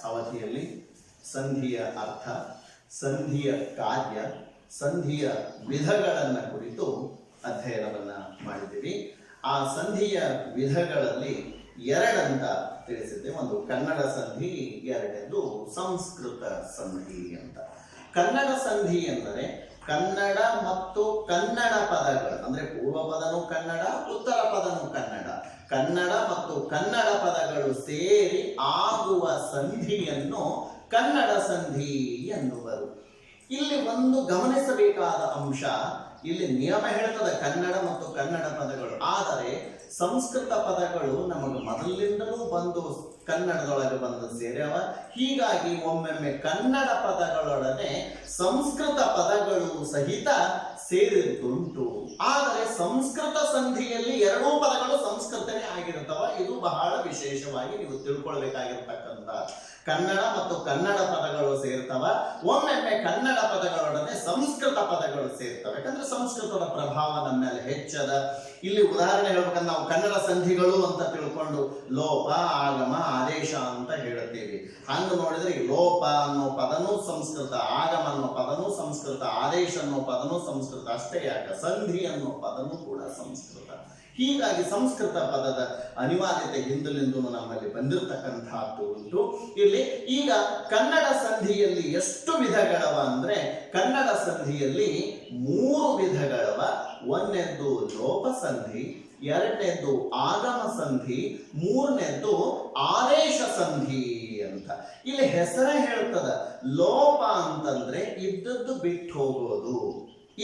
ಅವಧಿಯಲ್ಲಿ ಸಂಧಿಯ ಅರ್ಥ, ಸಂಧಿಯ ಕಾರ್ಯ, ಸಂಧಿಯ ವಿಧಗಳನ್ನು ಕುರಿತು ಅಧ್ಯಯನವನ್ನು ಮಾಡಿದ್ದೀವಿ. ಆ ಸಂಧಿಯ ವಿಧಗಳಲ್ಲಿ ಎರಡಂತ ತಿಳಿಸಿದ್ದೆ. ಒಂದು ಕನ್ನಡ ಸಂಧಿ, ಎರಡನೇದು ಸಂಸ್ಕೃತ ಸಂಧಿ ಅಂತ. ಕನ್ನಡ ಸಂಧಿ ಎಂದರೆ ಕನ್ನಡ ಮತ್ತು ಕನ್ನಡ ಪದಗಳು, ಅಂದ್ರೆ ಪೂರ್ವ ಪದನೂ ಕನ್ನಡ, ಉತ್ತರ ಪದನೂ ಕನ್ನಡ, ಕನ್ನಡ ಮತ್ತು ಕನ್ನಡ ಪದಗಳು ಸೇರಿ ಆಗುವ ಸಂಧಿಯನ್ನು ಕನ್ನಡ ಸಂಧಿ ಎನ್ನುವರು. ಇಲ್ಲಿ ಒಂದು ಗಮನಿಸಬೇಕಾದ ಅಂಶ, ಇಲ್ಲಿ ನಿಯಮ ಹೇಳ್ತದೆ ಕನ್ನಡ ಮತ್ತು ಕನ್ನಡ ಪದಗಳು, ಆದರೆ ಸಂಸ್ಕೃತ ಪದಗಳು ನಮಗೆ ಮೊದಲಿಂದಲೂ ಬಂದು ಕನ್ನಡದೊಳಗೆ ಬಂದು ಸೇರ್ಯಾವ. ಹೀಗಾಗಿ ಒಮ್ಮೊಮ್ಮೆ ಕನ್ನಡ ಪದಗಳೊಡನೆ ಸಂಸ್ಕೃತ ಪದಗಳು ಸಹಿತ ಸೇರಿದ್ದುಂಟು. ಆದರೆ ಸಂಸ್ಕೃತ ಸಂಧಿಯಲ್ಲಿ ಎರಡೂ ಪದಗಳು ಸಂಸ್ಕೃತನೇ ಆಗಿರುತ್ತವ. ಇದು ಬಹಳ ವಿಶೇಷವಾಗಿ ನೀವು ತಿಳ್ಕೊಳ್ಬೇಕಾಗಿರ್ತಕ್ಕಂಥ. ಕನ್ನಡ ಮತ್ತು ಕನ್ನಡ ಪದಗಳು ಸೇರ್ತವ, ಒಮ್ಮೊಮ್ಮೆ ಕನ್ನಡ ಪದಗಳೊಡನೆ ಸಂಸ್ಕೃತ ಪದಗಳು ಸೇರ್ತವೆ. ಯಾಕಂದ್ರೆ ಸಂಸ್ಕೃತದ ಪ್ರಭಾವ ನಮ್ಮ ಮೇಲೆ ಹೆಚ್ಚದ. ಇಲ್ಲಿ ಉದಾಹರಣೆ ಹೇಳ್ಬೇಕಂದ್ರೆ ನಾವು ಕನ್ನಡ ಸಂಧಿಗಳು ಅಂತ ತಿಳ್ಕೊಂಡು ಲೋಪ, ಆಗಮ, ಆದೇಶ ಅಂತ ಹೇಳ್ತೀವಿ. ಹಂಗ ನೋಡಿದ್ರೆ ಈ ಲೋಪ ಅನ್ನೋ ಪದನೂ ಸಂಸ್ಕೃತ, ಆಗಮ ಅನ್ನೋ ಪದನೂ ಸಂಸ್ಕೃತ, ಆದೇಶ ಅನ್ನೋ ಪದನೂ ಸಂಸ್ಕೃತ. ಅಷ್ಟೇ ಯಾಕೆ, ಸಂಧಿ ಅನ್ನೋ ಪದನೂ ಕೂಡ ಸಂಸ್ಕೃತ. ಹೀಗಾಗಿ ಸಂಸ್ಕೃತ ಪದದ ಅನಿವಾರ್ಯತೆ ಹಿಂದಲಿಂದೂ ನಮ್ಮಲ್ಲಿ ಬಂದಿರತಕ್ಕಂಥದ್ದು ಉಂಟು. ಇಲ್ಲಿ ಈಗ ಕನ್ನಡ ಸಂಧಿಯಲ್ಲಿ ಎಷ್ಟು ವಿಧಗಳವ ಅಂದ್ರೆ, ಕನ್ನಡ ಸಂಧಿಯಲ್ಲಿ 3 ವಿಧಗಳವ. ಒಂದನೇದ್ದು ಲೋಪ ಸಂಧಿ, ಎರಡನೇದ್ದು ಆಗಮ ಸಂಧಿ, ಮೂರನೇದ್ದು ಆದೇಶ ಸಂಧಿ ಅಂತ. ಇಲ್ಲಿ ಹೆಸರೇ ಹೇಳ್ತದ. ಲೋಪ ಅಂತಂದ್ರೆ ಇದ್ದದ್ದು ಬಿಟ್ಟು ಹೋಗೋದು.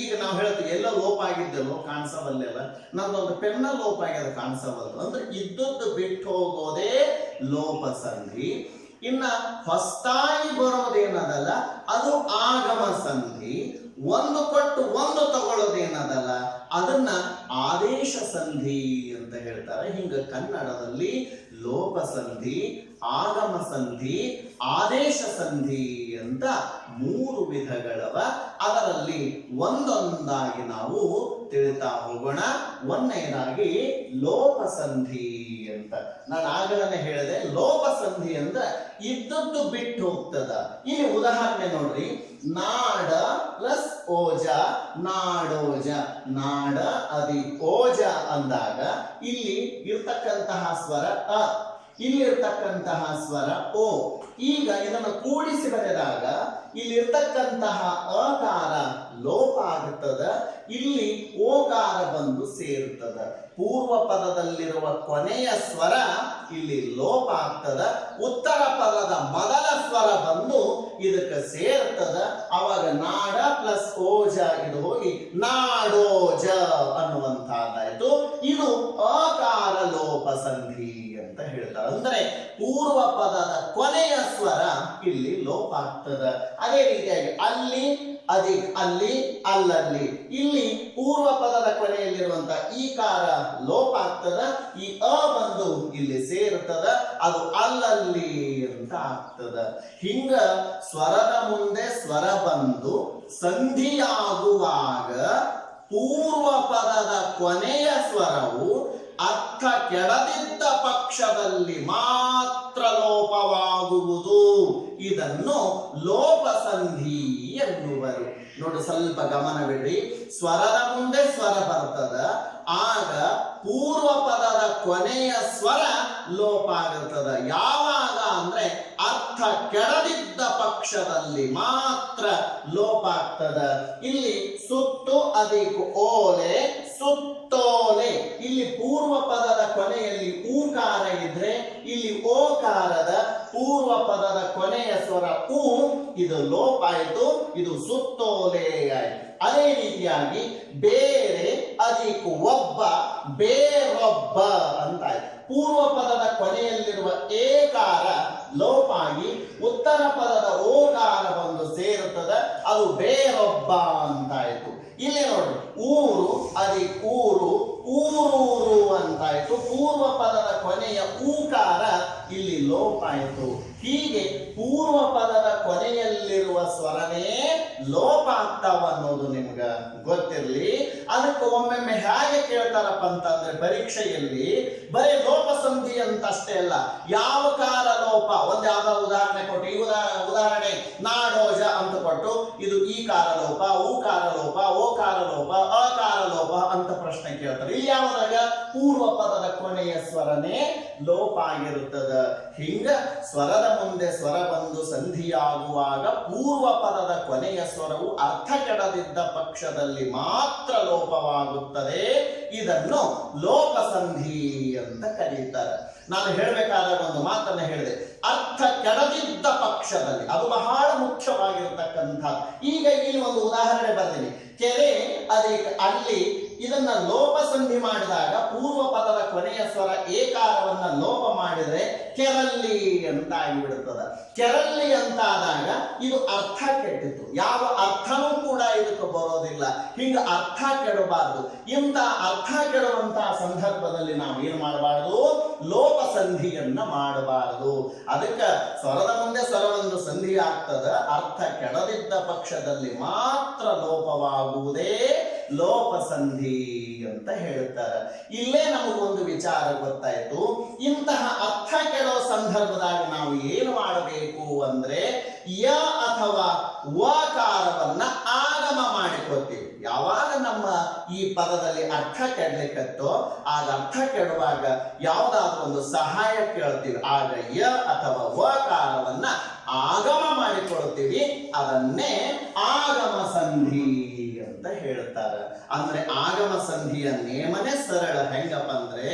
ಈಗ ನಾವು ಹೇಳ್ತೀವಿ ಎಲ್ಲ ಲೋಪ ಆಗಿದ್ದೆಲ್ಲೋ ಕಾಣಿಸವಲ್ಲೆಲ್ಲ, ನಮ್ದೊಂದು ಪೆನ್ನ ಲೋಪ ಆಗ್ಯದ ಕಾಣಿಸವಲ್ಲು ಅಂದ್ರೆ ಇದ್ದದ್ದು ಬಿಟ್ಟು ಹೋಗೋದೇ ಲೋಪ ಸಂಧಿ. ಇನ್ನ ಹೊಸತಾಗಿ ಬರೋದೇನದಲ್ಲ ಅದು ಆಗಮ ಸಂಧಿ. ಒಂದು ಕೊಟ್ಟು ಒಂದು ತಗೊಳ್ಳೋದೇನದಲ್ಲ ಅದನ್ನ ಆದೇಶ ಸಂಧಿ ಅಂತ ಹೇಳ್ತಾರೆ. ಹಿಂಗ ಕನ್ನಡದಲ್ಲಿ ಲೋಪ ಸಂಧಿ, ಆಗಮ ಸಂಧಿ, ಆದೇಶ ಸಂಧಿ ಅಂತ 3 ವಿಧಗಳವ. ಅದರಲ್ಲಿ ಒಂದೊಂದಾಗಿ ನಾವು ತಿಳಿತಾ ಹೋಗೋಣ. ಒಂದನೇದಾಗಿ ಲೋಪ ಸಂಧಿ ಅಂತ. ನಾನು ಆಗಲೇ ಹೇಳಿದೆ, ಲೋಪ ಸಂಧಿ ಅಂದ್ರೆ ಇದ್ದದ್ದು ಬಿಟ್ಟು ಹೋಗ್ತದ. ಇಲ್ಲಿ ಉದಾಹರಣೆ ನೋಡ್ರಿ, ನಾಡ ಪ್ಲಸ್ ಓಜ, ನಾಡೋಜ. ನಾಡ ಅದಿ ಓಜ ಅಂದಾಗ ಇಲ್ಲಿ ಇರ್ತಕ್ಕಂತಹ ಸ್ವರ ಅ, ಇಲ್ಲಿರ್ತಕ್ಕಂತಹ ಸ್ವರ ಓ. ಈಗ ಇದನ್ನು ಕೂಡಿಸಿ ಬರೆದಾಗ ಇಲ್ಲಿರ್ತಕ್ಕಂತಹ ಅಕಾರ ಲೋಪ ಆಗುತ್ತದ, ಇಲ್ಲಿ ಓಕಾರ ಬಂದು ಸೇರುತ್ತದ. ಪೂರ್ವ ಪದದಲ್ಲಿರುವ ಕೊನೆಯ ಸ್ವರ ಇಲ್ಲಿ ಲೋಪ ಆಗ್ತದ, ಉತ್ತರ ಪದದ ಮೊದಲ ಸ್ವರ ಬಂದು ಇದಕ್ಕೆ ಸೇರ್ತದ. ಅವಾಗ ನಾಡ ಪ್ಲಸ್ ಓಜ ಇದು ಹೋಗಿ ನಾಡೋಜ ಅನ್ನುವಂತಹದ್ದಾಯ್ತು. ಇದು ಅಕಾರ ಲೋಪ ಸಂಧಿ ಅಂತ ಹೇಳ್ತಾರೆ. ಅಂದ್ರೆ ಪೂರ್ವ ಪದದ ಕೊನೆಯ ಸ್ವರ ಇಲ್ಲಿ ಲೋಪ ಆಗ್ತದ. ಅದೇ ರೀತಿಯಾಗಿ ಅಲ್ಲಿ, ಅದಿ, ಅಲ್ಲಿ, ಅಲ್ಲಲ್ಲಿ. ಇಲ್ಲಿ ಪೂರ್ವ ಪದದ ಕೊನೆಯಲ್ಲಿರುವಂತ ಈಕಾರ ಲೋಪ ಆಗ್ತದ, ಈ ಅ ಬಂದು ಇಲ್ಲಿ ಸೇರುತ್ತದ, ಅದು ಅಲ್ಲಲ್ಲಿ ಅಂತ ಆಗ್ತದ. ಹಿಂಗ ಸ್ವರದ ಮುಂದೆ ಸ್ವರ ಬಂದು ಸಂಧಿಯಾಗುವಾಗ ಪೂರ್ವ ಪದದ ಕೊನೆಯ ಸ್ವರವು ಅರ್ಥ ಕೆಡದಿದ್ದ ಪಕ್ಷದಲ್ಲಿ ಮಾತ್ರ ಲೋಪವಾಗುವುದು. ಇದನ್ನು ಲೋಪ ಸಂಧಿ ಎನ್ನುವರು. ನೋಡಿ, ಸ್ವಲ್ಪ ಗಮನವಿಡಿ. ಸ್ವರದ ಮುಂದೆ ಸ್ವರ ಬರ್ತದ, ಆಗ ಪೂರ್ವ ಪದದ ಕೊನೆಯ ಸ್ವರ ಲೋಪ ಆಗುತ್ತದ. ಯಾವಾಗ ಅಂದ್ರೆ ಅರ್ಥ ಕೆಡದಿದ್ದ ಪಕ್ಷದಲ್ಲಿ ಮಾತ್ರ ಲೋಪ ಆಗ್ತದ. ಇಲ್ಲಿ ಸುತ್ತು ಅದಿಕು ಓಲೆ, ಸುತ್ತೋಲೆ. ಇಲ್ಲಿ ಪೂರ್ವ ಪದದ ಕೊನೆಯಲ್ಲಿ ಊಕಾರ ಇದ್ರೆ ಇಲ್ಲಿ ಓಕಾರದ ಪೂರ್ವ ಪದದ ಕೊನೆಯ ಸ್ವರ ಊ, ಇದು ಲೋಪ ಆಯಿತು, ಇದು ಸುತ್ತೋಲೆ ಆಯಿತು. ಅದೇ ರೀತಿಯಾಗಿ ಬೇರೆ ಅದಿಕು ಒಬ್ಬ, ಬೇರೊಬ್ಬ ಅಂತ ಆಯ್ತು. ಪೂರ್ವ ಪದದ ಕೊನೆಯಲ್ಲಿರುವ ಏಕಾರ ಲೋಪ ಆಗಿ ಉತ್ತರ ಪದದ ಓಕಾರ ಬಂದು ಸೇರುತ್ತದೆ, ಅದು ಬೇರೊಬ್ಬ ಅಂತಾಯ್ತು. ಇಲ್ಲಿ ನೋಡ್ರಿ, ಊರು ಅದಿಕೂರು, ಊರೂರು ಅಂತಾಯ್ತು. ಪೂರ್ವ ಪದದ ಕೊನೆಯ ಊಕಾರ ಇಲ್ಲಿ ಲೋಪ ಆಯಿತು. ಹೀಗೆ ಪೂರ್ವ ಪದದ ಕೊನೆಯಲ್ಲಿರುವ ಸ್ವರನೇ ಲೋಪ ಆಗ್ತಾವ ಅನ್ನೋದು ನಿಮ್ಗ ಗೊತ್ತಿರಲಿ. ಅದಕ್ಕೆ ಒಮ್ಮೊಮ್ಮೆ ಹೇಗೆ ಕೇಳ್ತಾರಪ್ಪ ಅಂತಂದ್ರೆ ಪರೀಕ್ಷೆಯಲ್ಲಿ ಬರೀ ಲೋಪ ಸಂಧಿ ಅಂತ ಅಷ್ಟೇ ಅಲ್ಲ, ಯಾವ ಕಾಲ ಲೋಪ ಒಂದು ಯಾವ್ದಾದ್ರು ಉದಾಹರಣೆ ಕೊಟ್ಟು, ಈ ಉದಾಹರಣೆ ನಾಡೋಜ ಅಂತ ಕೊಟ್ಟು ಇದು ಈ ಕಾರ ಲೋಪ, ಊಕಾರ ಲೋಪ, ಓಕಾರ ಲೋಪ, ಅಕಾರ ಲೋಪ ಅಂತ ಪ್ರಶ್ನೆ ಕೇಳ್ತಾರೆ. ಇಲ್ಲಿ ಯಾವಾಗ ಪೂರ್ವ ಪದದ ಕೊನೆಯ ಸ್ವರನೇ ಲೋಪ ಆಗಿರುತ್ತದ. ಹಿಂಗ ಸ್ವರದ ಮುಂದೆ ಸ್ವರ ಬಂದು ಸಂಧಿಯಾಗುವಾಗ ಪೂರ್ವ ಪದದ ಕೊನೆಯ ಸ್ವರವು ಅರ್ಥ ಕೆಡದಿದ್ದ ಪಕ್ಷದಲ್ಲಿ ಮಾತ್ರ ಲೋಪವಾಗುತ್ತದೆ. ಇದನ್ನು ಲೋಪ ಸಂಧಿ ಅಂತ ಕರೀತಾರೆ. ನಾನು ಹೇಳಬೇಕಾದಾಗ ಒಂದು ಮಾತನ್ನ ಹೇಳಿದೆ, ಅರ್ಥ ಕೆಡದಿದ್ದ ಪಕ್ಷದಲ್ಲಿ, ಅದು ಬಹಳ ಮುಖ್ಯವಾಗಿರತಕ್ಕಂಥ. ಈಗ ಇಲ್ಲಿ ಒಂದು ಉದಾಹರಣೆ ಬರ್ತೀನಿ. ಕೆರೆ ಅಲ್ಲಿ ಇದನ್ನ ಲೋಪ ಸಂಧಿ ಮಾಡಿದಾಗ ಪೂರ್ವ ಪದದ ಕೊನೆಯ ಸ್ವರ ಏಕಾರವನ್ನ ಲೋಪ ಮಾಡಿದ್ರೆ ಕೆರಲ್ಲಿ ಅಂತ ಆಗಿಬಿಡುತ್ತದೆ. ಕೆರಲ್ಲಿ ಅಂತಾದಾಗ ಇದು ಅರ್ಥ ಕೆಟ್ಟಿತ್ತು, ಯಾವ ಅರ್ಥನೂ ಕೂಡ ಇದಕ್ಕೆ ಬರೋದಿಲ್ಲ. ಹಿಂಗ ಅರ್ಥ ಕೆಡಬಾರದು. ಇಂಥ ಅರ್ಥ ಕೆಡುವಂತಹ ಸಂದರ್ಭದಲ್ಲಿ ನಾವು ಏನು ಮಾಡಬಾರದು, ಲೋಪ ಸಂಧಿಯನ್ನ ಮಾಡಬಾರದು. ಅದಕ್ಕೆ ಸ್ವರದ ಮುಂದೆ ಸ್ವರವೊಂದು ಸಂಧಿ ಆಗ್ತದ, ಅರ್ಥ ಕೆಡದಿದ್ದ ಪಕ್ಷದಲ್ಲಿ ಮಾತ್ರ ಲೋಪವಾಗುವುದೇ ಲೋಪ ಸಂಧಿ ಅಂತ ಹೇಳ್ತಾರೆ. ಇಲ್ಲೇ ನಮಗೊಂದು ವಿಚಾರ ಗೊತ್ತಾಯ್ತು. ಇಂತಹ ಅರ್ಥ ಕೆಡೋ ಸಂದರ್ಭದಾಗ ನಾವು ಏನು ಮಾಡಬೇಕು ಅಂದ್ರೆ ಯ ಅಥವಾ ವಕಾರವನ್ನ ಆಗಮ ಮಾಡಿಕೊಳ್ತೀವಿ. ಯಾವಾಗ ನಮ್ಮ ಈ ಪದದಲ್ಲಿ ಅರ್ಥ ಕೆಡಲಿಕ್ಕತ್ತೋ ಆಗ ಅರ್ಥ ಕೆಡುವಾಗ ಯಾವುದಾದ್ರೂ ಒಂದು ಸಹಾಯ ಕೇಳ್ತೀವಿ, ಆಗ ಯ ಅಥವಾ ವಕಾರವನ್ನ ಆಗಮ ಮಾಡಿಕೊಳ್ತೀವಿ. ಅದನ್ನೇ ಆಗಮ ಸಂಧಿ ಅಂತ ಹೇಳ್ತಾರೆ. ಅಂದ್ರೆ ಆಗಮ ಸಂಧಿಯ ನೇಮನೆ ಸರಳ. ಹೆಂಗಪ್ಪ ಅಂದ್ರೆ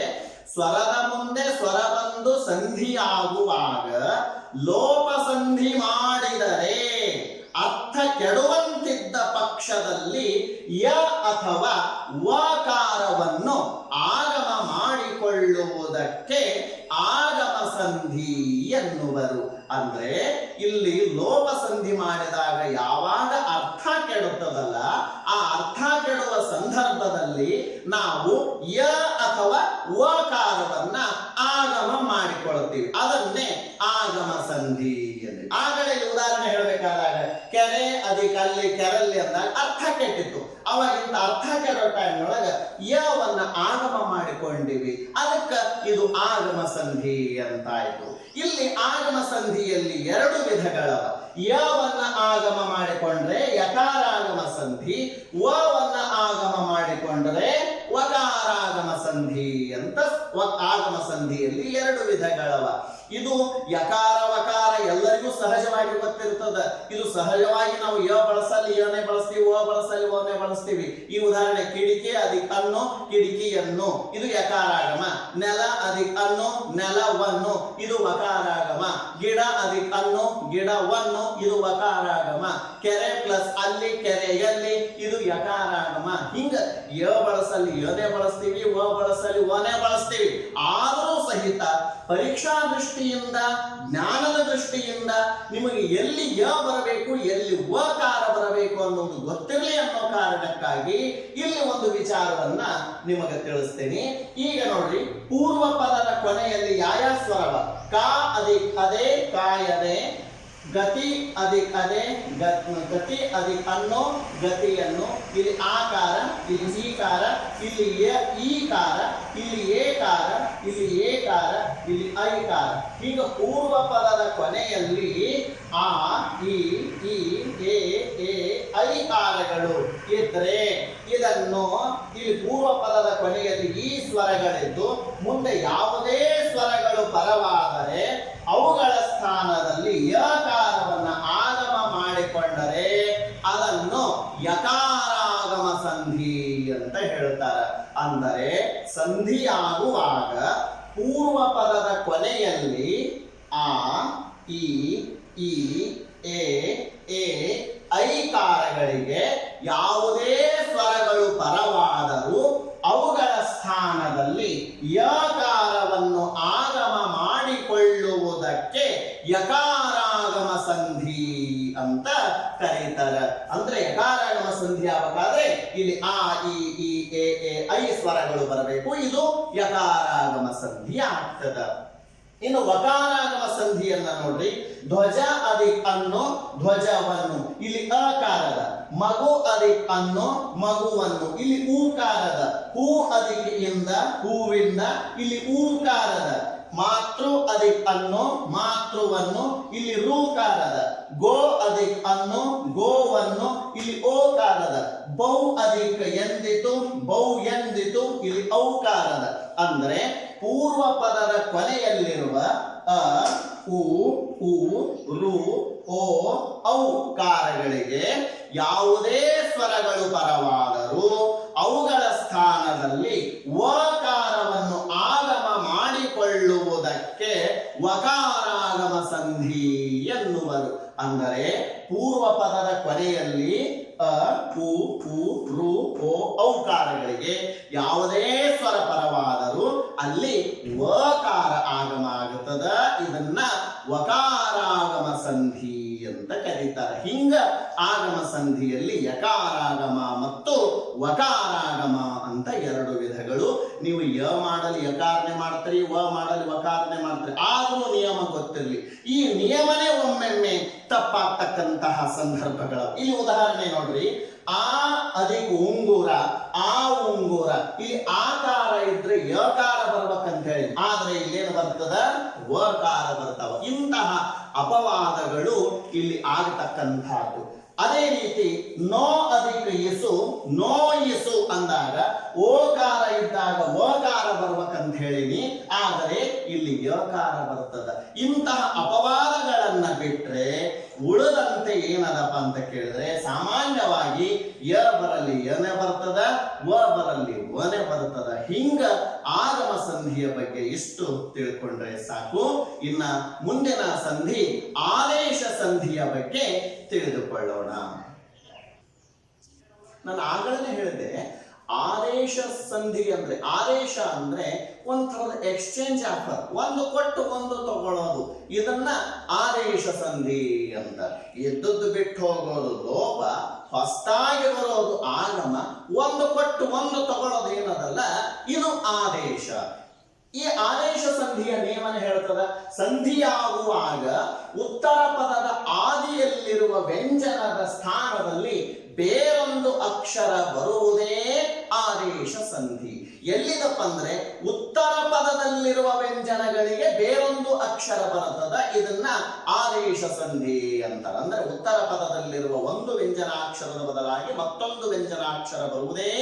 ಸ್ವರದ ಮುಂದೆ ಸ್ವರ ಬಂದು ಸಂಧಿಯಾಗುವಾಗ ಲೋಪ ಸಂಧಿ ಮಾಡಿದರೆ ಅರ್ಥ ಕೆಡುವಂತಿದ್ದ ಪಕ್ಷದಲ್ಲಿ ಯ ಅಥವಾ ವಕಾರವನ್ನು ಆಗಮ ಮಾಡಿಕೊಳ್ಳುವುದಕ್ಕೆ ಆಗಮ ಸಂಧಿ ಎನ್ನುವರು. ಅಂದ್ರೆ ಇಲ್ಲಿ ಲೋಪ ಸಂಧಿ ಮಾಡಿದಾಗ ಯಾವಾಗ ಅರ್ಥ ಕೆಡುತ್ತದಲ್ಲ, ಆ ಅರ್ಥ ಕೆಡುವ ಸಂದರ್ಭದಲ್ಲಿ ನಾವು ಯ ಅಥವಾ ವಕಾರವನ್ನ ಆಗಮ ಮಾಡಿಕೊಳ್ಳುತ್ತೀವಿ. ಅದನ್ನೇ ಆಗಮ ಸಂಧಿ ಎಂದು. ಆಗಲೇ ಉದಾಹರಣೆ ಹೇಳಬೇಕಾದಾಗ ಕೆರೆ ಅಲ್ಲಿ ಕೆರಲ್ಲಿ ಅಂದಾಗ ಅರ್ಥ ಕೆಟ್ಟಿತ್ತು. ಅವಾಗಿಂತ ಅರ್ಥ ಕೆಡೋ ಟೈಮ್ ಒಳಗ ಯವನ್ನ ಆಗಮ ಮಾಡಿಕೊಂಡಿವಿ, ಅದಕ್ಕೆ ಇದು ಆಗಮ ಸಂಧಿ ಅಂತಾಯ್ತು. ಇಲ್ಲಿ ಆಗಮ ಸಂಧಿಯಲ್ಲಿ ಎರಡು ವಿಧಗಳವ. ಯವನ್ನ ಆಗಮ ಮಾಡಿಕೊಂಡ್ರೆ ಯಕಾರಾಗಮ ಸಂಧಿ, ವವನ್ನ ಆಗಮ ಮಾಡಿಕೊಂಡ್ರೆ ವಕಾರಾಗಮ ಸಂಧಿ ಅಂತ ಆಗಮ ಸಂಧಿಯಲ್ಲಿ ಎರಡು ವಿಧಗಳವ. ಇದು ಯಕಾರ ವಕಾರ ಎಲ್ಲರಿಗೂ ಸಹಜವಾಗಿ ಗೊತ್ತಿರ್ತದ. ಇದು ಸಹಜವಾಗಿ ನಾವು ಯ ಬಳಸಲಿ ಯನೇ ಬಳಸ್ತೀವಿ, ವ ಬಳಸಲಿ ವನೇ ಬಳಸ್ತೀವಿ. ಈ ಉದಾಹರಣೆ ಕಿಡಿಕೆ ಅದಿಕ್ ಅನ್ನು ಕಿಡಿಕಿಯನ್ನು, ಇದು ಯಕಾರಾಗಮ. ನೆಲ ಅದಿಕ್ ಅನ್ನು ನೆಲವನ್ನು, ಇದು ವಕಾರಾಗಮ. ಗಿಡ ಅದಿಕ್ ಅನ್ನು ಗಿಡವನ್ನು, ಇದು ವಕಾರಾಗಮ. ಕೆರೆ ಪ್ಲಸ್ ಅಲ್ಲಿ ಕೆರೆಯಲ್ಲಿ, ಇದು ಯಕಾರಾಗಮ. ಹಿಂಗ ಯ ಬಳಸಲಿ ಯನೇ ಬಳಸ್ತೀವಿ, ವ ಬಳಸಲಿ ವನೇ ಬಳಸ್ತೀವಿ. ಆದರೂ ಸಹಿತ ಪರೀಕ್ಷಾ ದೃಷ್ಟಿಯಿಂದ, ಜ್ಞಾನದ ದೃಷ್ಟಿಯಿಂದ ನಿಮಗೆ ಎಲ್ಲಿ ಯ ಬರಬೇಕು, ಎಲ್ಲಿ ವಕಾರ ಬರಬೇಕು ಅನ್ನೋದು ಗೊತ್ತಿರಲಿ ಅನ್ನೋ ಕಾರಣಕ್ಕಾಗಿ ಇಲ್ಲಿ ಒಂದು ವಿಚಾರವನ್ನ ನಿಮಗೆ ತಿಳಿಸ್ತೇನೆ. ಈಗ ನೋಡ್ರಿ, ಪೂರ್ವ ಪದದ ಕೊನೆಯಲ್ಲಿ ಯಾವ ಸ್ವರವ? ಕಾ ಅದಿಕ್ ಅದೇ ಕಾಯದೆ, ಗತಿ ಅದಿಕ್ ಅದೇ ಗತಿ ಅದಿಕ್ ಅನ್ನೋ ಗತಿಯನ್ನು, ಇಲ್ಲಿ ಆಕಾರ, ಇಲ್ಲಿ ಈಕಾರ, ಇಲ್ಲಿ ಈಕಾರ, ಇಲ್ಲಿ ಏಕಾರ, ಇಲ್ಲಿ ಏಕಾರ, ಇಲ್ಲಿ ಐಕಾರ. ಈಗ ಪೂರ್ವ ಪದದ ಕೊನೆಯಲ್ಲಿ ಆ ಈ ಎ ಐಕಾರಗಳು ಇದ್ರೆ ಇದನ್ನು ಇಲ್ಲಿ ಪೂರ್ವ ಪದದ ಕೊನೆಯಲ್ಲಿ ಈ ಸ್ವರಗಳಿದ್ದು ಮುಂದೆ ಯಾವುದೇ ಸ್ವರಗಳು ಪರವಾದರೆ ಅವುಗಳ ಸ್ಥಾನದಲ್ಲಿ ಯಕಾರವನ್ನು ಆಗಮ ಮಾಡಿಕೊಂಡರೆ ಅದನ್ನು ಯಕಾರಾಗಮ ಸಂಧಿ ಅಂತ ಹೇಳ್ತಾರೆ. ಅಂದರೆ ಸಂಧಿಯಾಗುವಾಗ ಪೂರ್ವ ಪದದ ಕೊನೆಯಲ್ಲಿ ಆ ಈ ಎ ಐಕಾರಗಳಿಗೆ ಯಾವುದೇ ಸ್ವರಗಳು ಪರವಾದರೂ ಅವುಗಳ ಸ್ಥಾನದಲ್ಲಿ ಯಕಾರವನ್ನು ಆಗಮ ಮಾಡಿಕೊಳ್ಳುವುದಕ್ಕೆ ಯಕಾರಾಗಮ ಸಂಧಿ ಅಂತ ಕರೀತಾರೆ. ಅಂದ್ರೆ ಯಕಾರಾಗಮ ಸಂಧಿ ಆಗಬೇಕಾದ್ರೆ ಇಲ್ಲಿ ಆ ಈ ಐ ಸ್ವರಗಳು ಬರಬೇಕು, ಇದು ಯಕಾರಾಗಮ ಸಂಧಿ ಆಗ್ತದ. ಇನ್ನು ವಕಾರಾಗಮ ಸಂಧಿಯನ್ನ ನೋಡ್ರಿ. ಧ್ವಜ ಅದಿಕ್ ಅನ್ನೋ ಧ್ವಜವನ್ನು, ಇಲ್ಲಿ ಅಕಾರದ. ಮಗು ಅದಿಕ್ ಅನ್ನೋ ಮಗುವನ್ನು, ಇಲ್ಲಿ ಊಕಾರದ. ಹೂ ಅದಿಕ್ ಇಂದ ಹೂವಿಂದ, ಇಲ್ಲಿ ಊಕಾರದ. ಮಾತೃ ಅದಿಕ್ ಅನ್ನೋ ಮಾತೃವನ್ನು, ಇಲ್ಲಿ ರೂಕಾರದ. ಗೋ ಅದಿಕ್ ಅನ್ನೋ ಗೋವನ್ನು, ಇಲ್ಲಿ ಓಕಾರದ. ಬೌ ಅದಿಕ್ ಎಂದಿತು ಬೌ ಎಂದಿತು, ಇಲ್ಲಿ ಔಕಾರದ. ಅಂದ್ರೆ ಪೂರ್ವ ಪದದ ಕೊನೆಯಲ್ಲಿರುವ ಅ, ಉ, ಉ, ರು, ಓ, ಔಕಾರಗಳಿಗೆ ಯಾವುದೇ ಸ್ವರಗಳು ಪರವಾದರೂ ಅವುಗಳ ಸ್ಥಾನದಲ್ಲಿ ವಕಾರವನ್ನು ಆಗಮ ಮಾಡಿಕೊಳ್ಳುವುದಕ್ಕೆ ವಕಾರಾಗಮ ಸಂಧಿ ಎನ್ನುವರು. ಅಂದರೆ ಪೂರ್ವ ಪದದ ಕೊನೆಯಲ್ಲಿ ಅ, ಉ, ರು, ಓ, ಔಕಾರಗಳಿಗೆ ಯಾವುದೇ ಸ್ವರ ಪರವಾದರೂ ಅಲ್ಲಿ ವಕಾರ ಆಗಮ ಆಗುತ್ತದ. ಇದನ್ನ ವಕಾರಾಗಮ ಸಂಧಿ ಅಂತ ಕರೀತಾರೆ. ಹಿಂಗ ಆಗಮ ಸಂಧಿಯಲ್ಲಿ ಯಕಾರಾಗಮ ಮತ್ತು ವಕಾರಾಗಮ ಅಂತ ಎರಡು ವಿಧಗಳು. ನೀವು ಯ ಮಾಡಲು ಯಕಾರನೆ ಮಾಡ್ತೀರಿ, ವ ಮಾಡಲು ವಕಾರನೆ ಮಾಡ್ತೀರಿ, ಆದ್ರೂ ನಿಯಮ ಗೊತ್ತಿರಲಿ. ಈ ನಿಯಮನೇ ಒಮ್ಮೆಮ್ಮೆ ತಪ್ಪಾಗ್ತಕ್ಕಂತಹ ಸಂದರ್ಭಗಳು. ಇಲ್ಲಿ ಉದಾಹರಣೆ ನೋಡ್ರಿ. ಆ ಅದಿಕ್ ಉಂಗುರ, ಆ ಉಂಗುರ, ಇಲ್ಲಿ ಆಕಾರ ಇದ್ರೆ ಯಕಾರ ಬರ್ಬೇಕಂತ ಹೇಳಿ, ಆದ್ರೆ ಇಲ್ಲೇನು ಬರ್ತದ? ವಕಾರ ಬರ್ತಾವ. ಇಂತಹ ಅಪವಾದಗಳು ಇಲ್ಲಿ ಆಗತಕ್ಕಂಥದ್ದು. ಅದೇ ರೀತಿ ನೋ ಅದಿಕ್ ಇಸು, ನೋ ಇಸು ಅಂದಾಗ ಓಕಾರ ಇದ್ದಾಗ ಓಕಾರ ಬರ್ಬೇಕಂತ ಹೇಳಿನಿ, ಆದರೆ ಇಲ್ಲಿ ಯಕಾರ ಬರ್ತದ. ಇಂತಹ ಅಪವಾದಗಳನ್ನ ಬಿಟ್ರೆ ಉಳಿದಂತೆ ಏನದಪ್ಪ ಅಂತ ಕೇಳಿದ್ರೆ ಸಾಮಾನ್ಯವಾಗಿ ಯ ಬರಲಿ ಯನೆ ಬರ್ತದ, ವ ಬರಲಿ ವನೆ ಬರ್ತದ. ಹಿಂಗ ಆಗಮ ಸಂಧಿಯ ಬಗ್ಗೆ ಇಷ್ಟು ತಿಳ್ಕೊಂಡ್ರೆ ಸಾಕು. ಇನ್ನ ಮುಂದಿನ ಸಂಧಿ ಆದೇಶ ಸಂಧಿಯ ಬಗ್ಗೆ ತಿಳಿದುಕೊಳ್ಳೋಣ. ನಾನು ಆಗಲೇ ಹೇಳಿದೆ, ಆದೇಶ ಸಂಧಿ ಅಂದ್ರೆ, ಆದೇಶ ಅಂದ್ರೆ ಒಂಥರದ ಎಕ್ಸ್ಚೇಂಜ್ ಆಫರ್, ಒಂದು ಕೊಟ್ಟು ಒಂದು ತಗೊಳ್ಳೋದು, ಇದನ್ನ ಆದೇಶ ಸಂಧಿ ಅಂತ. ಎದ್ದದ್ದು ಬಿಟ್ಟು ಹೋಗೋದು ಲೋಪ, ಹೊಸದಾಗಿ ಬರೋದು ಆಗಮ, ಒಂದು ಕೊಟ್ಟು ಒಂದು ತಗೊಳ್ಳೋದು ಏನದಲ್ಲ ಇದು ಆದೇಶ. ಈ ಆದೇಶ ಸಂಧಿಯ ನಿಯಮನ ಹೇಳ್ತದ, ಸಂಧಿಯಾಗುವಾಗ ಉತ್ತರ ಪದದ ಆದಿಯಲ್ಲಿರುವ ವ್ಯಂಜನದ ಸ್ಥಾನದಲ್ಲಿ ಬೇರೊಂದು ಅಕ್ಷರ ಬರುವುದೇ ಆದೇಶ ಸಂಧಿ. ಎಲ್ಲಿದಪ್ಪ ಅಂದ್ರೆ ಉತ್ತರ ಪದದಲ್ಲಿರುವ ವ್ಯಂಜನಗಳಿಗೆ ಬೇರೊಂದು ಅಕ್ಷರ ಬರ್ತದ, ಇದನ್ನ ಆದೇಶ ಸಂಧಿ ಅಂತಾರೆ. ಅಂದ್ರೆ ಉತ್ತರ ಪದದಲ್ಲಿರುವ ಒಂದು ವ್ಯಂಜನಾಕ್ಷರದ ಬದಲಾಗಿ ಮತ್ತೊಂದು ವ್ಯಂಜನಾಕ್ಷರ ಬರುವುದೇ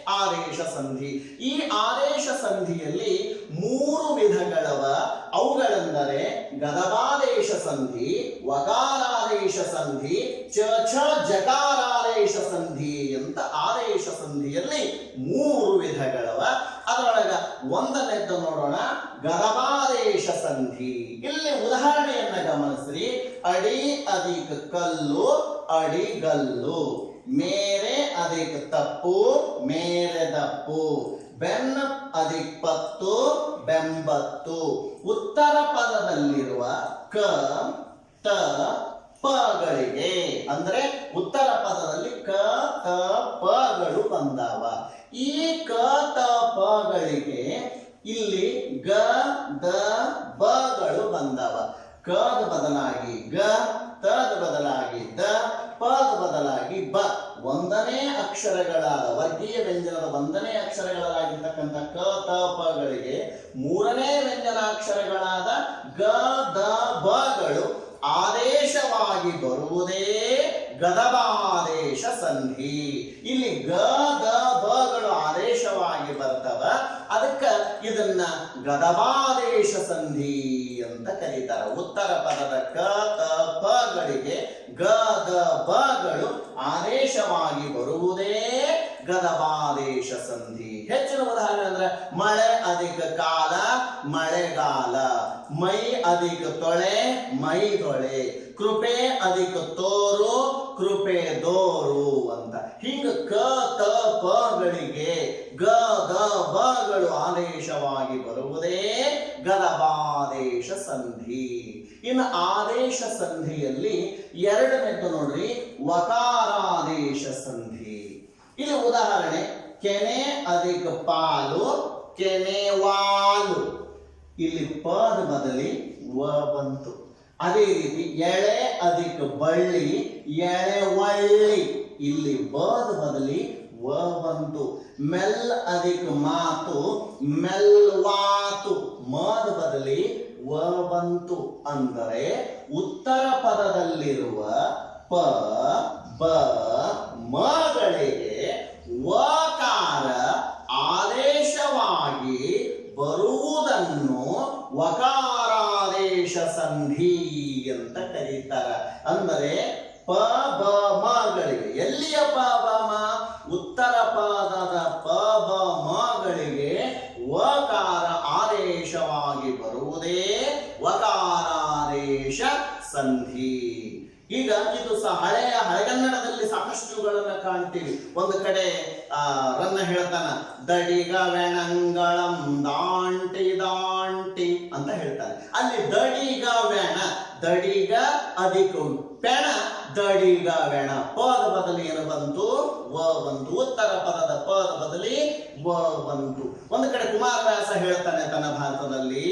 ಆದೇಶ ಸಂಧಿ. ಈ ಆದೇಶ ಸಂಧಿಯಲ್ಲಿ ಮೂರು ವಿಧಗಳವ. ಅವುಗಳೆಂದರೆ ಗದವಾದೇಶ ಸಂಧಿ, ವಕಾರಾದೇಶ ಸಂಧಿ, ಚ ಜಕಾರಾದೇಶ ಸಂಧಿ ಅಂತ ಆದೇಶ ಸಂಧಿಯಲ್ಲಿ ಮೂರು ವಿಧಗಳವ. ಅದರೊಳಗ ಒಂದನೇದ್ದು ನೋಡೋಣ, ಗದವಾದೇಶ ಸಂಧಿ. ಇಲ್ಲಿ ಉದಾಹರಣೆಯನ್ನ ಗಮನಿಸ್ರಿ. ಅಡಿ ಅದಿಕ್ ಕಲ್ಲು, ಅಡಿಗಲ್ಲು. ಮೇರೆ ಅದಿಕ್ ತಪ್ಪು, ಮೇರೆ ದಪ್ಪು. ಬೆನ್ನ ಅದಿಕ್ ಪತ್ತು, ಬೆಂಬತ್ತು. ಉತ್ತರ ಪದದಲ್ಲಿರುವ ಕ, ತ, ಪಗಳಿಗೆ, ಅಂದ್ರೆ ಉತ್ತರ ಪದದಲ್ಲಿ ಕ, ತ, ಪಗಳು ಬಂದಾವ. ಈ ಕ, ತ, ಪಗಳಿಗೆ ಇಲ್ಲಿ ಗ, ದ, ಬಗಳು ಬಂದಾವ. ಕದ ಬದಲಾಗಿ ಗ, ತದ ಬದಲಾಗಿ ದ, ಪದ ಬದಲಾಗಿ ಬ. ಒಂದನೇ ಅಕ್ಷರಗಳಾದ ವರ್ಗೀಯ ವ್ಯಂಜನದ ಒಂದನೇ ಅಕ್ಷರಗಳಾಗಿರ್ತಕ್ಕಂಥ ಕ, ತ, ಪಗಳಿಗೆ ಮೂರನೇ ವ್ಯಂಜನಾಕ್ಷರಗಳಾದ ಗ, ದ, ಬಗಳು ಆದೇಶವಾಗಿ ಬರುವುದೇ ಗದವಾದೇಶ ಸಂಧಿ. ಇಲ್ಲಿ ಗ, ದ, ಬಗಳು ಆದೇಶವಾಗಿ ಬರ್ತವ, ಅದಕ್ಕ ಇದನ್ನ ಗದವಾದೇಶ ಸಂಧಿ ಅಂತ ಕರೀತಾರೆ. ಉತ್ತರ ಪದದ ಕ, ತ, ಪಗಳಿಗೆ ಗ, ದ, ಬಗಳು ಆದೇಶವಾಗಿ ಬರುವುದೇ ಗದವಾದೇಶ ಸಂಧಿ. ಹೆಚ್ಚಿನ ಉದಾಹರಣೆ ಅಂದ್ರೆ ಮಳೆ ಅಧಿಕ ಕಾಲ, ಮಳೆಗಾಲ. ಮೈ ಅಧಿಕ ತೊಳೆ, ಮೈ ತೊಳೆ. ಕೃಪೆ ಅಧಿಕ ತೋರು, ಕೃಪೆ ದೋರು ಅಂತ. ಹಿಂಗ ಕ, ತ, ಪಗಳಿಗೆ ಗ, ದ, ಬಗಳು ಆದೇಶವಾಗಿ ಬರುವುದೇ ಗದವಾದೇಶ ಸಂಧಿ. ಇನ್ನು ಆದೇಶ ಸಂಧಿಯಲ್ಲಿ ಎರಡನೇದ್ದು ನೋಡ್ರಿ, ವಕಾರಾದೇಶ ಸಂಧಿ. ಇಲ್ಲಿ ಉದಾಹರಣೆ, ಕೆನೆ ಅಧಿಕ ಪಾಲು, ಕೆನೆವಾಲು. ಇಲ್ಲಿ ಪದ ಬದಲಿ ವ ಬಂತು. ಅದೇ ರೀತಿ ಎಳೆ ಅಧಿಕ ಬಳ್ಳಿ ಎಳೆ ಒಳ್ಳಿ, ಇಲ್ಲಿ ಬದ ಬದಲಿ ವ ಬಂತು. ಮೆಲ್ ಅಧಿಕ ಮಾತು ಮೆಲ್ವಾತು, ಮದ ಬದಲಿ ವ ಬಂತು. ಅಂದರೆ ಉತ್ತರ ಪದದಲ್ಲಿರುವ ಪ ಬ ಮಗಳಿಗೆ ವಕಾರ ಆದೇಶವಾಗಿ ಬರುವುದನ್ನು ವಕಾರಾದೇಶ ಸಂಧಿ ಅಂತ ಕರೀತಾರೆ. ಅಂದರೆ ಪ ಬ ಮಗಳಿಗೆ, ಎಲ್ಲಿಯ ಪ ಬ ಮ, ಉತ್ತರ ಪದದ ಪ ಬ ಮಗಳಿಗೆ ವಕಾರ ಆದೇಶವಾಗಿ ಬರುವುದೇ ವಕಾರಾದೇಶ ಸಂಧಿ. ಈಗ ಇದು ಹಳೆಗನ್ನಡದಲ್ಲಿ ಸಾಕಷ್ಟುಗಳನ್ನ ಕಾಣ್ತೀವಿ. ಒಂದು ಕಡೆ ರನ್ನ ಹೇಳ್ತಾನ, ದಡಿಗ ವೆಣಂಗಳಂ ದಾಂಟಿ ದಾಂಟಿ ಅಂತ ಹೇಳ್ತಾನೆ. ಅಲ್ಲಿ ದಡಿಗ ವೆಣ, ದಡಿಗ ಅಧಿಕ ಪೆಣ ದಡಿಗ ವೆಣ, ಪದ ಬದಲಿ ಏನು ಬಂತು ವ ಬಂತು. ಉತ್ತರ ಪದದ ಪದ ಬದಲಿ ವ ಬಂತು. ಒಂದು ಕಡೆ ಕುಮಾರವ್ಯಾಸ ಹೇಳ್ತಾನೆ ತನ್ನ ಭಾರತದಲ್ಲಿ,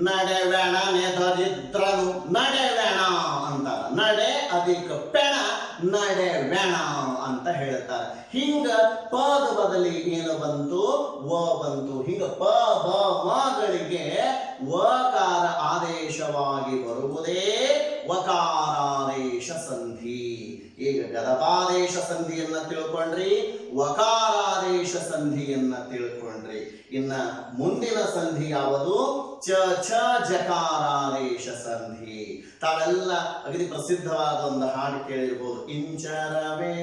ನಡೆವೆಣ ನೆದರಿದ್ರನು ನಡೆವೆಣ ಅಂತ, ನಡೆ ಅಧಿಕ ಪೆಣ ನಡೆವೆಣ ಅಂತ ಹೇಳ್ತಾರೆ. ಹಿಂಗ ಪದ ಬದಲಿ ಏನು ಬಂತು ವ ಬಂತು. ಹಿಂಗ ಪ ಬ ಮಗಳಿಗೆ ವಕಾರ ಆದೇಶವಾಗಿ ಬರುವುದೇ ವಕಾರಾದೇಶ ಸಂಧಿ. ಈಗ ಗದಪಾದೇಶ ಸಂಧಿಯನ್ನ ತಿಳ್ಕೊಂಡ್ರಿ, ವಕಾರಾದೇಶ ಸಂಧಿಯನ್ನ ತಿಳ್ಕೊಂಡ್ರಿ. ಇನ್ನ ಮುಂದಿನ ಸಂಧಿ ಯಾವುದು? ಚ ಛ ಜಕಾರಾದೇಶ ಸಂಧಿ. ತಾವೆಲ್ಲ ಅಗದಿ ಪ್ರಸಿದ್ಧವಾದ ಒಂದು ಹಾಡು ಕೇಳಿರ್ಬೋದು, ಇಂಚರವೇ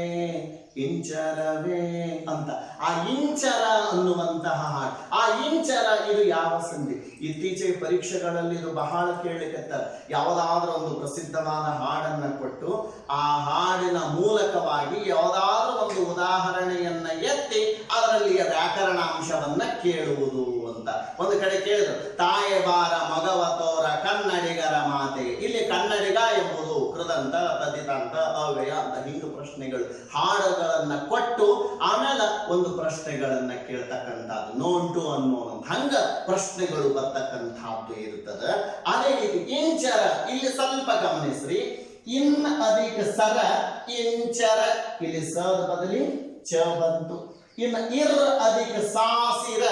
ಇಂಚರವೇ ಅಂತ. ಆ ಇಂಚರ ಅನ್ನುವಂತಹ ಹಾಡು, ಆ ಇಂಚರ ಇದು ಯಾವ ಸಂಧಿ? ಇತ್ತೀಚೆಗೆ ಪರೀಕ್ಷೆಗಳಲ್ಲಿ ಇದು ಬಹಳ ಕೇಳಲಿಕ್ಕತ್ತಾರೆ. ಯಾವುದಾದ್ರೂ ಒಂದು ಪ್ರಸಿದ್ಧವಾದ ಹಾಡನ್ನ ಕೊಟ್ಟು ಆ ಹಾಡಿನ ಮೂಲಕವಾಗಿ ಯಾವುದಾದ್ರೂ ಒಂದು ಉದಾಹರಣೆಯನ್ನ ಎತ್ತಿ ಅದರಲ್ಲಿಯ ವ್ಯಾಕರಣಾಂಶವನ್ನ ಕೇಳುವುದು ಅಂತ. ಒಂದು ಕಡೆ ಕೇಳಿದ್ರು, ತಾಯೆ ಬಾರ ಮಗವ ತೋರ ಕನ್ನಡಿಗರ ಮಾತೆ. ಇಲ್ಲಿ ಕನ್ನಡಿಗ ಎಂಬುದು ಕೃದಂತ ತದಿತಾಂತ ಅವ್ಯಯ ಅಂತ ಹಿಂಗ ಪ್ರಶ್ನೆಗಳು, ಹಾಡುಗಳನ್ನ ಕೊಟ್ಟು ಆಮೇಲೆ ಒಂದು ಪ್ರಶ್ನೆಗಳನ್ನ ಕೇಳ್ತಕ್ಕಂಥದ್ದು, ನೋಂಟು ಅನ್ನೋದು ಹಂಗ ಪ್ರಶ್ನೆಗಳು ಬರ್ತಕ್ಕಂಥದ್ದು ಇರುತ್ತದೆ. ಅದೇ ರೀತಿ ಇಂಚರ, ಇಲ್ಲಿ ಸ್ವಲ್ಪ ಗಮನಿಸ್ರಿ, ಇನ್ ಅಧಿಕ ಸರ ಇಂಚರ, ಇಲ್ಲಿ ಸದ ಬದಲಿ ಚ ಬಂತು. ಇನ್ನು ಇರ್ ಅಧಿಕ ಸಾಸಿರ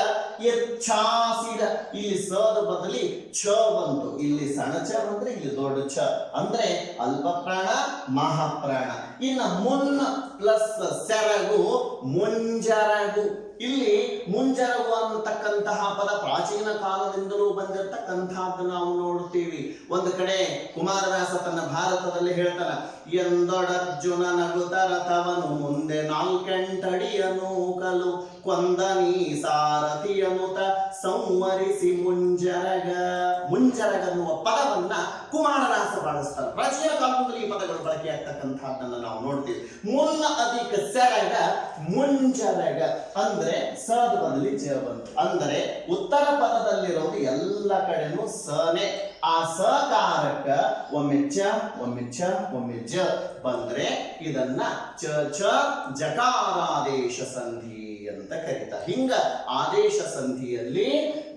ಇರ್ಛಾಸಿರ, ಇಲ್ಲಿ ಸದ ಬದಲಿ ಛ ಬಂತು. ಇಲ್ಲಿ ಸಣ್ಣ ಛ ಬಂದ್ರೆ ಇಲ್ಲಿ ದೊಡ್ಡ ಛ, ಅಂದ್ರೆ ಅಲ್ಪ ಪ್ರಾಣ ಮಹಾಪ್ರಾಣ. ಇನ್ನು ಮುನ್ನ ಪ್ಲಸ್ ಸೆರಗು ಮುಂಜರಗು. ಇಲ್ಲಿ ಮುಂಜರಗು ಅನ್ನತಕ್ಕಂತಹ ಪದ ಪ್ರಾಚೀನ ಕಾಲದಿಂದಲೂ ಬಂದಿರತಕ್ಕಂತಹದ್ದು ನಾವು ನೋಡ್ತೀವಿ. ಒಂದು ಕಡೆ ಕುಮಾರವ್ಯಾಸ ತನ್ನ ಭಾರತದಲ್ಲಿ ಹೇಳ್ತಾನ, ಎಂದೊಡರ್ಜುನ ನಗುತರ ತವನು ಮುಂದೆ ನಾಲ್ಕೆಂಟಡಿಯನು ಕಲು ಕೊಂದನಿ ಸಾರಥಿಯನುತ ಸಂವರಿಸಿ ಮುಂಜರಗ. ಮುಂಜರಗ ಅನ್ನುವ ಪದವನ್ನ ಕುಮಾರವ್ಯಾಸ ಬಳಸ್ತಾರೆ. ಪ್ರಾಚೀನ ಕಾಲದಲ್ಲಿ ಈ ಪದಗಳು ಬಳಕೆಯಾಗ್ತಕ್ಕಂಥದ್ದನ್ನು ನಾವು ನೋಡ್ತೀವಿ. ಮುನ್ನ ಅಧಿಕ ಸೆರಗ ಮುಂಜರಗ ಅಂದ್ರೆ ಸದ ಬದಲಿ ಜ ಬಂತು. ಅಂದರೆ ಉತ್ತರ ಪದದಲ್ಲಿರೋದು ಎಲ್ಲ ಕಡೆನೂ ಸನೆ. ಆ ಸಕಾರಕ ಒಮ್ಮೆ ಚ ಒಮ್ಮೆ ಚ ಒಮ್ಮೆ ಜ ಬಂದ್ರೆ ಇದನ್ನ ಚ ಛ ಜಕಾರಾದೇಶ ಸಂಧಿ ಅಂತ ಕರೀತಾರೆ. ಹಿಂಗ ಆದೇಶ ಸಂಧಿಯಲ್ಲಿ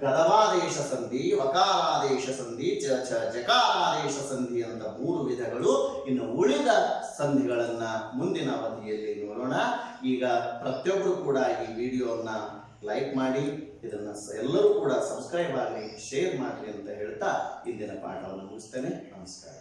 ಗದವಾದೇಶ ಸಂಧಿ, ವಕಾರಾದೇಶ ಸಂಧಿ, ಚ ಛ ಜಕಾರಾದೇಶ ಸಂಧಿ ಅಂತ 3 ವಿಧಗಳು. ಇನ್ನು ಉಳಿದ ಸಂಧಿಗಳನ್ನ ಮುಂದಿನ ಅವಧಿಯಲ್ಲಿ ನೋಡೋಣ. ಈಗ ಪ್ರತಿಯೊಬ್ಬರು ಕೂಡ ಈ ವಿಡಿಯೋನ ಲೈಕ್ ಮಾಡಿ, ಇದನ್ನ ಎಲ್ಲರೂ ಕೂಡ ಸಬ್ಸ್ಕ್ರೈಬ್ ಆಗಲಿ, ಶೇರ್ ಮಾಡಲಿ ಅಂತ ಹೇಳ್ತಾ ಇಂದಿನ ಪಾಠವನ್ನು ಮುಗಿಸ್ತೇನೆ. ನಮಸ್ಕಾರ.